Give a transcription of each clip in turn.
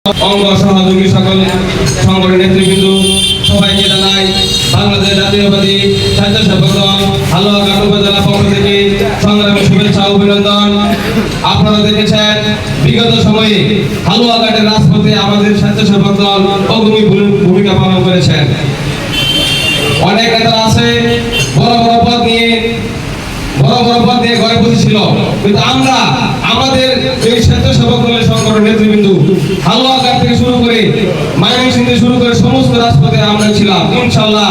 অঙ্গ সহযোগী সকল সংগঠনের নেতৃবৃন্দ সবাইকে জানাই বাংলাদেশ জাতীয়বাদী স্বেচ্ছাসেবক দল হালুয়াঘাট উপজেলা পক্ষ থেকে সংগ্রামী শুভেচ্ছা ও অভিনন্দন। আপনারা দেখেছেন বিগত সময়ে হালুয়াঘাটের রাজপথে আমাদের স্বেচ্ছাসেবক দল অগ্রণী ভূমিকা পালন করেছেন। অনেক নেতা আছে বড় বড় পদ নিয়ে ঘরে বসেছিল, কিন্তু আমরা আমাদের এই স্বেচ্ছাসেবক দলের সংগঠন নেতৃবৃন্দ হালুয়াঘাট থেকে শুরু করে ময়মনসিংহ থেকে শুরু করে সমস্ত রাজপথে আমরা ছিলাম। ইনশাআল্লাহ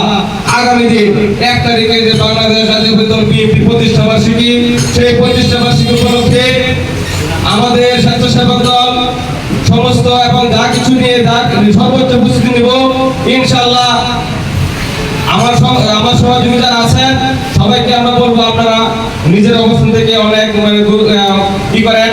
আগামী দিন 1 তারিখে যে বাংলাদেশ জাতীয়তাবাদী দল বিএনপি প্রতিষ্ঠা বার্ষিকী, সেই প্রতিষ্ঠা বার্ষিকী উপলক্ষে আমাদের স্বেচ্ছাসেবক দল সমস্ত এবং যা কিছু নিয়ে সর্বোচ্চ প্রস্তুতি নেব ইনশাআল্লাহ। আমার সহযোগিতা আছেন সবাইকে আমরা বলবো, আপনারা নিজের অবস্থান থেকে অনেক কি করেন,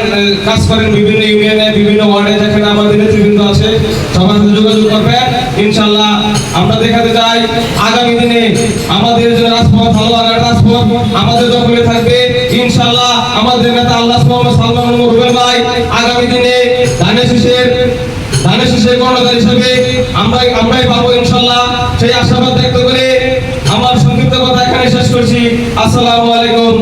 কাজ করেন বিভিন্ন ইউনিয়নে বিভিন্ন ওয়ার্ডে, যেখানে আমাদের নেতৃবৃন্দ আছে সবার সাথে যোগাযোগ করবেন। ইনশাআল্লাহ আমরা দেখাতে চাই আগামী দিনে আমাদের যে রাজপথ হালুয়াঘাট রাজপথ আমাদের দখলে থাকবে ইনশাআল্লাহ। আমাদের নেতা আল্লাহ সালমান রুবেল ভাই আগামী দিনে ধানের শীষের কর্ণধার হিসেবে আমরাই পাবো ইনশাআল্লাহ। সেই আশাবাদ ব্যক্ত করে আমার সংক্ষিপ্ত কথা এখানে শেষ করছি। আসসালামু আলাইকুম।